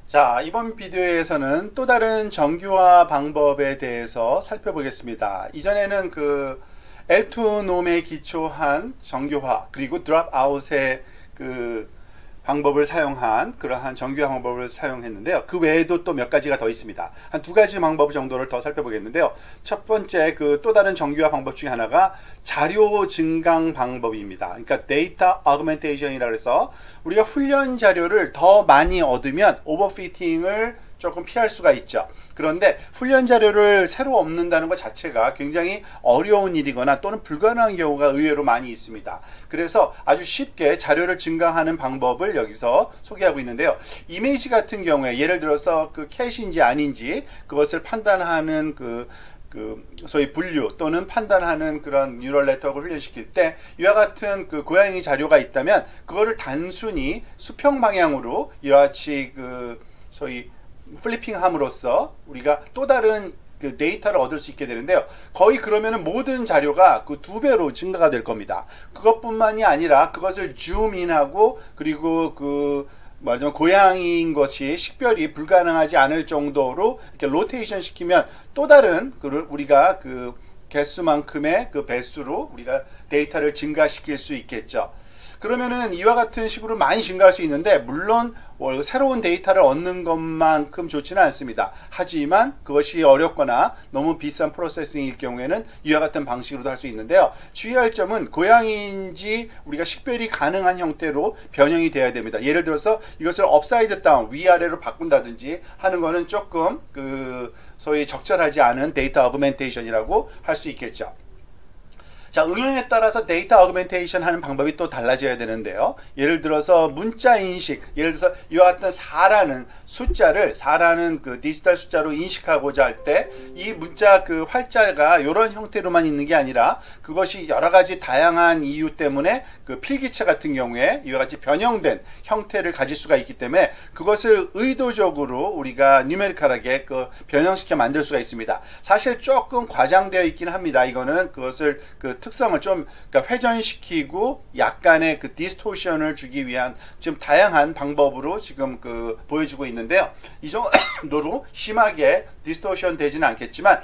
자, 이번 비디오에서는 또 다른 정규화 방법에 대해서 살펴보겠습니다. 이전에는 그 L2 놈에 기초한 정규화 그리고 드롭아웃의 그 방법을 사용한 그러한 정규화 방법을 사용했는데요. 그 외에도 또 몇 가지가 더 있습니다. 한 두 가지 방법 정도를 더 살펴보겠는데요. 첫 번째 그 또 다른 정규화 방법 중에 하나가 자료 증강 방법입니다. 그러니까 데이터 어그멘테이션이라 해서 우리가 훈련 자료를 더 많이 얻으면 오버피팅을 조금 피할 수가 있죠. 그런데 훈련 자료를 새로 얻는다는 것 자체가 굉장히 어려운 일이거나 또는 불가능한 경우가 의외로 많이 있습니다. 그래서 아주 쉽게 자료를 증강하는 방법을 여기서 소개하고 있는데요. 이미지 같은 경우에 예를 들어서 그 캐시인지 아닌지 그것을 판단하는 소위 분류 또는 판단하는 그런 뉴럴 네트워크를 훈련시킬 때 이와 같은 그 고양이 자료가 있다면 그거를 단순히 수평 방향으로 이와 같이 소위 플리핑함으로써 우리가 또 다른 그 데이터를 얻을 수 있게 되는데요. 거의 그러면은 모든 자료가 그 2배로 증가가 될 겁니다. 그것뿐만이 아니라 그것을 줌인하고 그리고 말하자면 고양이인 것이 식별이 불가능하지 않을 정도로 이렇게 로테이션 시키면 또 다른 우리가 그 개수만큼의 그 배수로 우리가 데이터를 증가시킬 수 있겠죠. 그러면은 이와 같은 식으로 많이 증가할 수 있는데 물론 새로운 데이터를 얻는 것만큼 좋지는 않습니다. 하지만 그것이 어렵거나 너무 비싼 프로세싱일 경우에는 이와 같은 방식으로도 할 수 있는데요. 주의할 점은 고양이인지 우리가 식별이 가능한 형태로 변형이 되어야 됩니다. 예를 들어서 이것을 업사이드 다운 위아래로 바꾼다든지 하는 거는 조금 소위 적절하지 않은 데이터 어그멘테이션이라고 할 수 있겠죠. 자, 응용에 따라서 데이터 어그멘테이션 하는 방법이 또 달라져야 되는데요. 예를 들어서 문자 인식, 예를 들어서 이와 같은 4라는 그 디지털 숫자로 인식하고자 할 때 이 문자 그 활자가 이런 형태로만 있는 게 아니라 그것이 여러 가지 다양한 이유 때문에 그 필기체 같은 경우에 이와 같이 변형된 형태를 가질 수가 있기 때문에 그것을 의도적으로 우리가 뉴메리컬하게 변형시켜 만들 수가 있습니다. 사실 조금 과장되어 있긴 합니다. 이거는 그것을 특성을 좀 그러니까 회전시키고 약간의 그 디스토션을 주기 위한 지금 다양한 방법으로 지금 보여주고 있는데요. 이 정도로 심하게 디스토션 되지는 않겠지만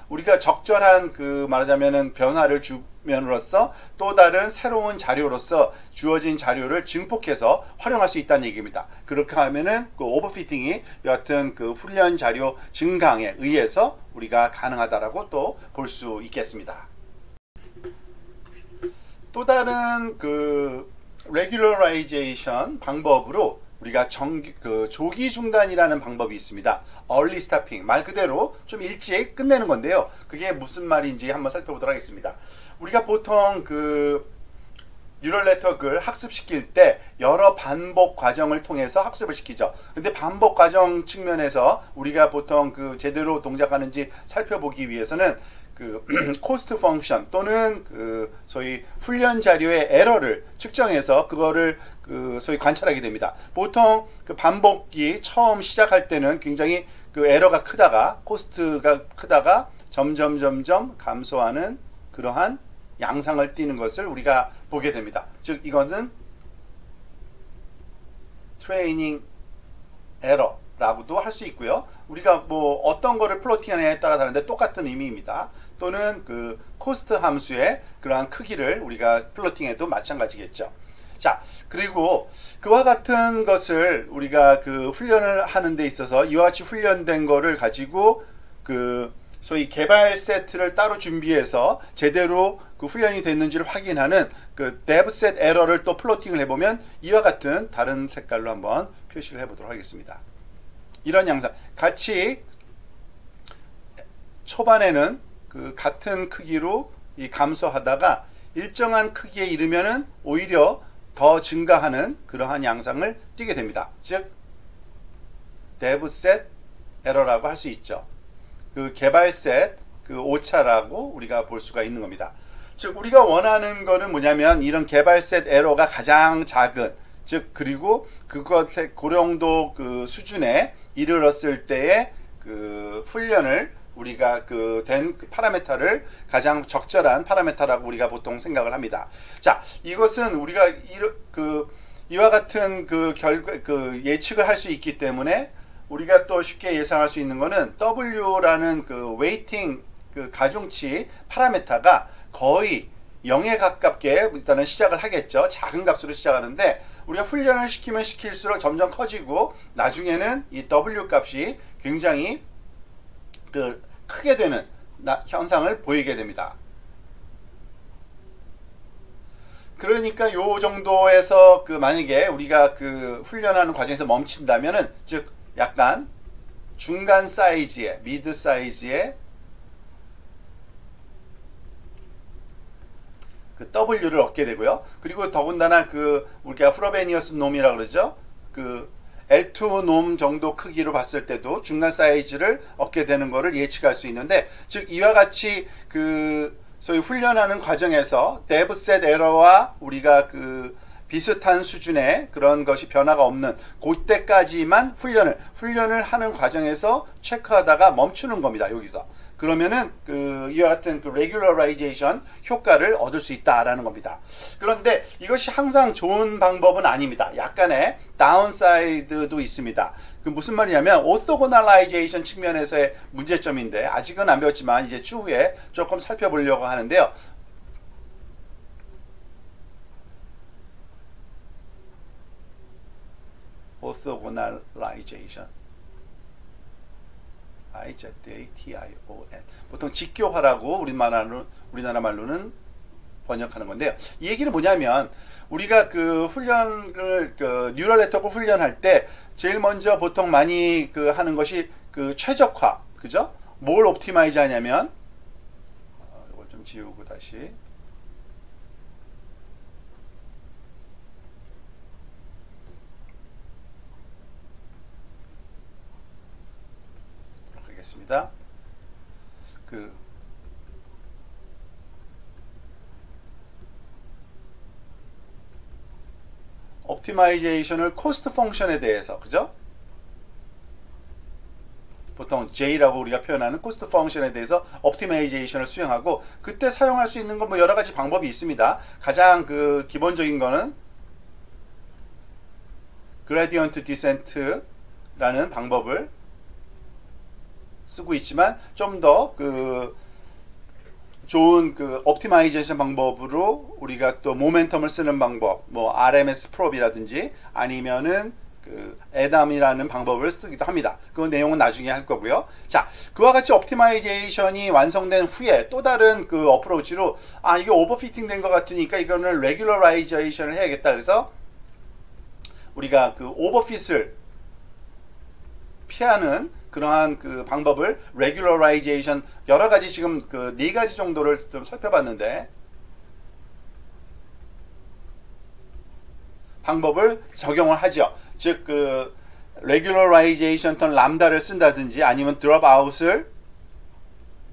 우리가 적절한 말하자면은 변화를 줌으로써 또 다른 새로운 자료로서 주어진 자료를 증폭해서 활용할 수 있다는 얘기입니다. 그렇게 하면은 오버피팅이 여하튼 훈련 자료 증강에 의해서 우리가 가능하다라고 또 볼 수 있겠습니다. 또 다른 regularization 방법으로 우리가 조기 중단이라는 방법이 있습니다. early stopping, 말 그대로 좀 일찍 끝내는 건데요. 그게 무슨 말인지 한번 살펴보도록 하겠습니다. 우리가 보통 뉴럴 네트워크를 학습시킬 때 여러 반복 과정을 통해서 학습을 시키죠. 근데 반복 과정 측면에서 우리가 보통 제대로 동작하는지 살펴보기 위해서는 코스트 펑션 또는 소위 훈련 자료의 에러를 측정해서 그거를 소위 관찰하게 됩니다. 보통 반복이 처음 시작할 때는 굉장히 에러가 크다가 코스트가 크다가 점점 감소하는 그러한 양상을 띠는 것을 우리가 보게 됩니다. 즉 이것은 트레이닝 에러 라고도 할 수 있고요. 우리가 어떤 거를 플로팅하느냐에 따라 다른데 똑같은 의미입니다. 또는 코스트 함수의 그러한 크기를 우리가 플로팅해도 마찬가지겠죠. 자, 그리고 그와 같은 것을 우리가 훈련을 하는 데 있어서 이와 같이 훈련된 거를 가지고 소위 개발 세트를 따로 준비해서 제대로 훈련이 됐는지를 확인하는 dev set 에러를 또 플로팅을 해보면 이와 같은 다른 색깔로 한번 표시를 해보도록 하겠습니다. 이런 양상 같이 초반에는 같은 크기로 감소하다가 일정한 크기에 이르면은 오히려 더 증가하는 그러한 양상을 띠게 됩니다. 즉 dev set 에러라고 할 수 있죠. 개발 셋 오차라고 우리가 볼 수가 있는 겁니다. 즉 우리가 원하는 거는 뭐냐면 이런 개발 셋 에러가 가장 작은 그리고 그것의 그 정도 수준에 이르렀을 때의 훈련을 우리가 된 파라메타를 가장 적절한 파라메타라고 우리가 보통 생각을 합니다. 자, 이것은 우리가 이와 같은 그 예측을 할 수 있기 때문에 우리가 또 쉽게 예상할 수 있는 거는 W라는 그 웨이팅 그 가중치 파라메타가 거의 0에 가깝게 일단은 시작을 하겠죠. 작은 값으로 시작하는데 우리가 훈련을 시키면 시킬수록 점점 커지고 나중에는 이 W 값이 굉장히 그 크게 되는 현상을 보이게 됩니다. 그러니까 요 정도에서 그 만약에 우리가 그 훈련하는 과정에서 멈춘다면은 즉 약간 중간 사이즈의 미드 사이즈의 그 W를 얻게 되고요. 그리고 더군다나 그 우리가 프로베니어스 놈이라고 그러죠. 그 L2 놈 정도 크기로 봤을 때도 중간 사이즈를 얻게 되는 것을 예측할 수 있는데 즉 이와 같이 그 소위 훈련하는 과정에서 데브셋 에러와 우리가 그 비슷한 수준의 그런 것이 변화가 없는 그때까지만 훈련을 하는 과정에서 체크하다가 멈추는 겁니다. 여기서. 그러면은 그 이와 같은 그 레귤러라이제이션 효과를 얻을 수 있다라는 겁니다. 그런데 이것이 항상 좋은 방법은 아닙니다. 약간의 다운사이드도 있습니다. 그 무슨 말이냐면 오토고널라이제이션 측면에서의 문제점인데 아직은 안 배웠지만 이제 추후에 조금 살펴보려고 하는데요. 오토고널라이제이션 I-Z-A-T-I-O-N 보통 직교화라고 우리나라 말로는 번역하는 건데요. 이 얘기는 뭐냐면 우리가 그 훈련을 그 뉴럴 네트워크 훈련할 때 제일 먼저 보통 많이 그 하는 것이 그 최적화, 그죠? 뭘 옵티마이즈 하냐면 이걸 좀 지우고 다시 하겠습니다. 그 옵티마이제이션을 코스트 펑션에 대해서 그죠? 보통 J라고 우리가 표현하는 코스트 펑션에 대해서 옵티마이제이션을 수행하고 그때 사용할 수 있는 건 뭐 여러 가지 방법이 있습니다. 가장 그 기본적인 거는 그레디언트 디센트라는 방법을 쓰고 있지만 좀 더 그 좋은 그 옵티마이제이션 방법으로 우리가 또 모멘텀을 쓰는 방법, 뭐 RMS 프롭이라든지 아니면은 그 에담이라는 방법을 쓰기도 합니다. 그 내용은 나중에 할 거고요. 자, 그와 같이 옵티마이제이션이 완성된 후에 또 다른 그 어프로치로 이게 오버피팅 된 것 같으니까 이거는 레귤러라이제이션을 해야겠다. 그래서 우리가 그 오버핏을 피하는 그러한 그 방법을 regularization 여러 가지 지금 그 네 가지 정도를 좀 살펴봤는데 방법을 적용을 하죠. 즉 그 regularization 턴 람다를 쓴다든지 아니면 drop out을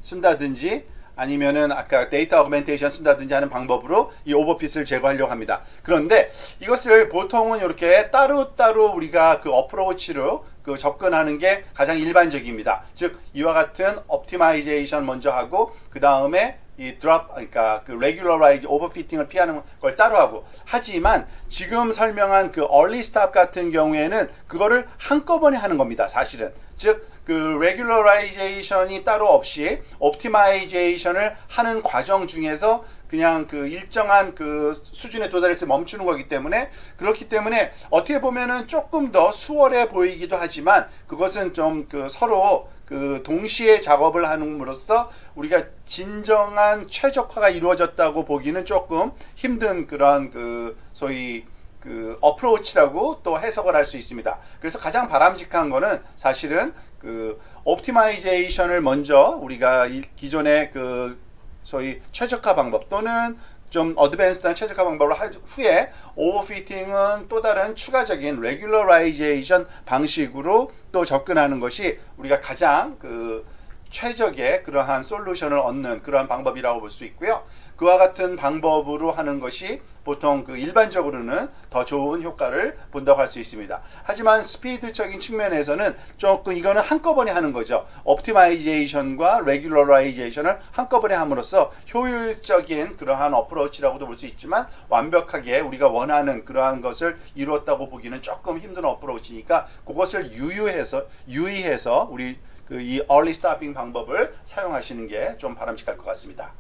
쓴다든지 아니면은 아까 데이터 어그멘테이션 쓴다든지 하는 방법으로 이 오버핏을 제거하려고 합니다. 그런데 이것을 보통은 이렇게 따로따로 우리가 그 어프로치로 그 접근하는 게 가장 일반적입니다. 즉 이와 같은 옵티마이제이션 먼저 하고 그 다음에 이 드롭 그러니까 그 레귤러라이즈 오버피팅을 피하는 걸 따로 하고 하지만 지금 설명한 그 얼리 스탑 같은 경우에는 그거를 한꺼번에 하는 겁니다. 사실은 즉 그 레귤러라이제이션이 따로 없이 옵티마이제이션을 하는 과정 중에서 그냥 그 일정한 그 수준에 도달해서 멈추는 거기 때문에 그렇기 때문에 어떻게 보면은 조금 더 수월해 보이기도 하지만 그것은 좀 그 서로 그 동시에 작업을 함으로써 우리가 진정한 최적화가 이루어졌다고 보기는 조금 힘든 그런 그 소위 그 어프로치라고 또 해석을 할 수 있습니다. 그래서 가장 바람직한 거는 사실은 그 옵티마이제이션을 먼저 우리가 기존의 그 소위 최적화 방법 또는 좀 어드밴스드한 최적화 방법을 한 후에 오버피팅은 또 다른 추가적인 레귤러라이제이션 방식으로 또 접근하는 것이 우리가 가장 그 최적의 그러한 솔루션을 얻는 그러한 방법이라고 볼 수 있고요. 그와 같은 방법으로 하는 것이 보통 그 일반적으로는 더 좋은 효과를 본다고 할 수 있습니다. 하지만 스피드적인 측면에서는 조금 이거는 한꺼번에 하는 거죠. 옵티마이제이션과 레귤러라이제이션을 한꺼번에 함으로써 효율적인 그러한 어프로치라고도 볼 수 있지만 완벽하게 우리가 원하는 그러한 것을 이루었다고 보기는 조금 힘든 어프로치니까 그것을 유의해서 우리 이 early stopping 방법을 사용하시는 게 좀 바람직할 것 같습니다.